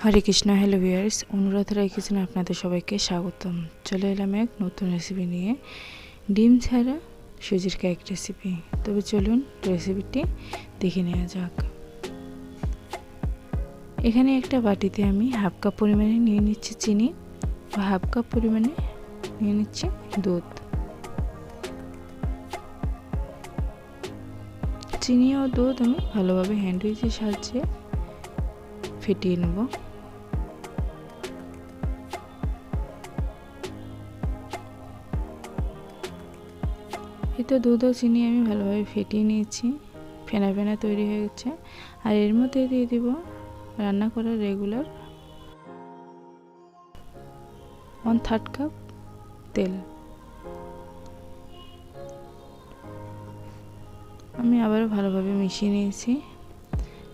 হরে Krishna. Hello viewers, অনুরাধারাই কিচেনে আপনাদের সবাইকে স্বাগতম। চলে এলাম এক নতুন রেসিপি নিয়ে, ডিম ছাড়া সুজির কেক রেসিপি। তবে চলুন রেসিপিটি দেখে নেওয়া যাক। এখানে একটা বাটিতে আমি হাফ কাপ পরিমাণে নিয়ে নিচ্ছি চিনি, বা হাফ কাপ পরিমাণে নিয়ে নিচ্ছি দুধ। চিনি ও দুধ আমি ভালোভাবে হ্যান্ড উইচের সাহায্যে ফেটিয়ে নেব। এই তো দুধ ও চিনি আমি ভালোভাবে ফেটিয়ে নিয়েছি, ফেনা ফেনা তৈরি হয়ে গেছে। আর এর মধ্যে দিয়ে দিব রান্না করা রেগুলার 1/3 কাপ তেল। আমি আবারও ভালোভাবে মিশিয়ে নিয়েছি।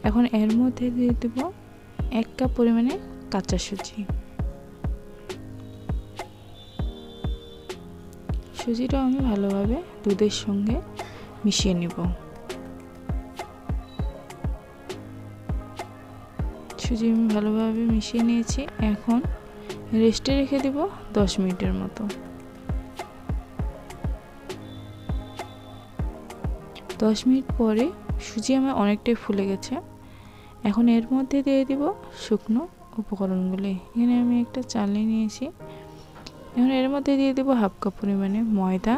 এখন এর মধ্যে দিয়ে দেব 1 কাপ পরিমাণে কাঁচা সুজি। সুজিটা আমি ভালোভাবে দুধের সঙ্গে মিশিয়ে নেব। সুজি আমি ভালোভাবে মিশিয়ে নিয়েছি। এখন রেস্টে রেখে দেব 10 মিনিটের মতো। 10 মিনিট পরে সুজি আমার অনেকটাই ফুলে গেছে। এখন এর মধ্যে দিয়ে দিব শুকনো উপকরণগুলি। এখানে আমি একটা চালনি নিয়েছি। এখন এর মধ্যে দিয়ে দেব হাফ কাপ পরিমাণে ময়দা,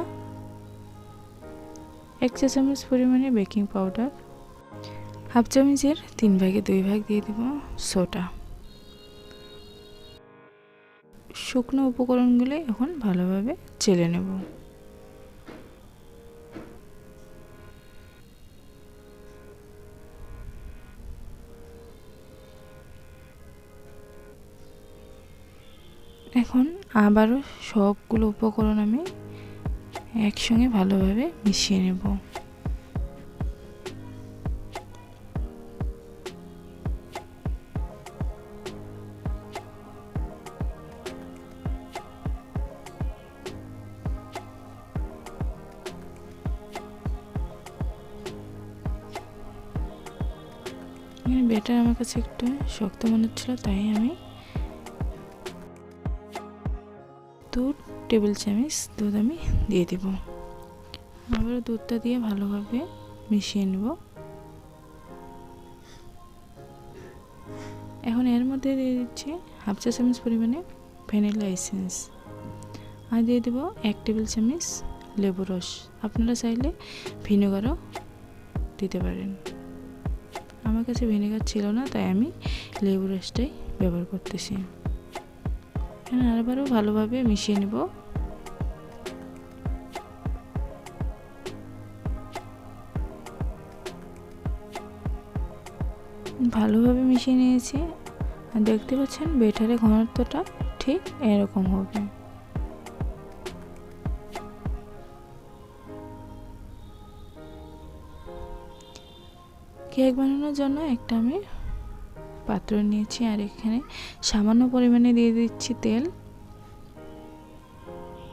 1 চা চামচ পরিমাণে বেকিং পাউডার, হাফ চামচের 3 ভাগে 2 ভাগ দিয়ে দেব সোডা। শুকনো উপকরণগুলি এখন ভালোভাবে চেলে নেব। এখন আবারও সবগুলো উপকরণ আমি একসঙ্গে ভালোভাবে মিশিয়ে নেব। ব্যাটার আমার কাছে একটু শক্ত মনে হচ্ছিল, তাই আমি 2 টেবিল চামচ দুধ আমি দিয়ে দেব। আবার দুধটা দিয়ে ভালোভাবে মিশিয়ে নেব। এখন এর মধ্যে দিয়ে দিচ্ছি হাফ চা চামচ পরিমাণে ভ্যানিলা এসেন্স, আর দিয়ে দেব 1 টেবিল চামচ লেবু রস। আপনারা চাইলে ভিনেগারও দিতে পারেন। আমার কাছে ভিনেগার ছিল না, তাই আমি লেবু রসটাই ব্যবহার করতেছি। এখানে আবারও ভালোভাবে মিশিয়ে নেব। ভালোভাবে মিশিয়ে নিয়েছি, আর দেখতে পাচ্ছেন ব্যাটারের ঘনত্বটা ঠিক এরকম হবে। কেক বানানোর জন্য একটা আমি পাত্র নিয়েছি, আর এখানে সামান্য পরিমাণে দিয়ে দিচ্ছি তেল।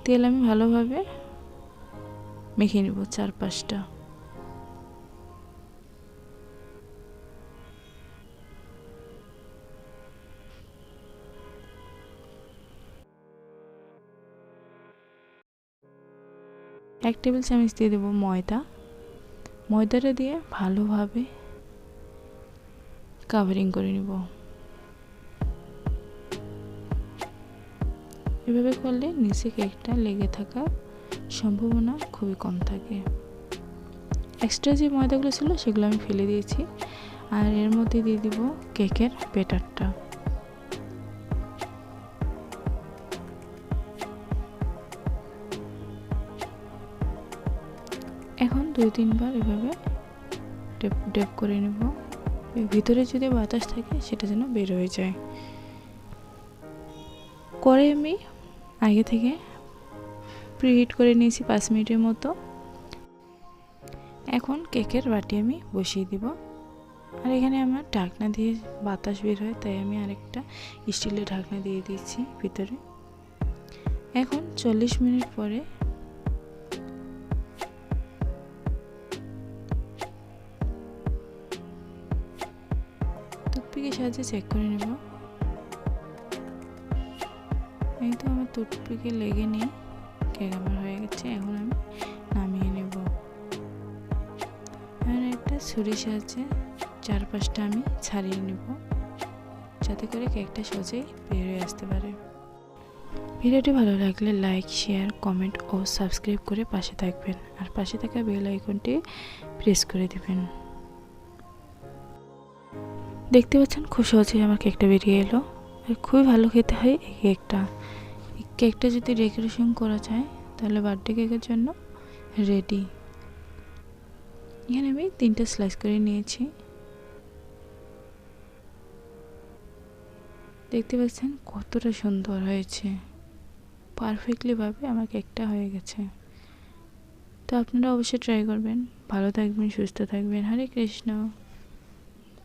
তেল আমি ভালোভাবে মেখে নেব চারপাশটা। এক টেবিল চামচ দিয়ে দেবো ময়দা। ময়দাটা দিয়ে ভালোভাবে কাভারিং করে নেব। এভাবে করলে নিচে কেকটা লেগে থাকার সম্ভাবনা খুবই কম থাকে। এক্সট্রা যে ময়দাগুলো ছিল সেগুলো আমি ফেলে দিয়েছি। আর এর মধ্যে দিয়ে দিব কেকের ব্যাটারটা। এখন 2-3 বার এভাবে ডেপ ডেপ করে নেব। ভিতরে যদি বাতাস থাকে সেটা যেন বের হয়ে যায়। কড়াই আমি আগে থেকে প্রিহিট করে নিয়েছি 5 মিনিটের মতো। এখন কেকের বাটি আমি বসিয়ে দিব। আর এখানে আমার ঢাকনা দিয়ে বাতাস বের হয়, তাই আমি আরেকটা স্টিলের ঢাকনা দিয়ে দিয়েছি ভিতরে। এখন 40 মিনিট পরে টুথপিকের সাহায্যে চেক করে নেব এই তো আমার টুথপিকে লেগে নেই, কেক আমার হয়ে গেছে। এখন আমি নামিয়ে নেব। এখন একটা ছুরির সাহায্যে চারপাশটা আমি ছাড়িয়ে নেব, যাতে করে কেকটা সহজেই বের হয়ে আসতে পারে। ভিডিওটি ভালো লাগলে লাইক, শেয়ার, কমেন্ট ও সাবস্ক্রাইব করে পাশে থাকবেন, আর পাশে থাকা বেল আইকনটি প্রেস করে দিবেন। দেখতে পাচ্ছেন খুব সহজেই আমার কেকটা বেরিয়ে এলো। আর খুবই ভালো খেতে হয় এই কেকটা। এই কেকটা যদি ডেকোরেশন করা যায় তাহলে বার্থডে কেকের জন্য রেডি। এখানে আমি 3টা স্লাইস করে নিয়েছি। দেখতে পাচ্ছেন কতটা সুন্দর হয়েছে, পারফেক্টলি ভাবে আমার কেকটা হয়ে গেছে। তো আপনারা অবশ্যই ট্রাই করবেন। ভালো থাকবেন, সুস্থ থাকবেন। হরে কৃষ্ণ।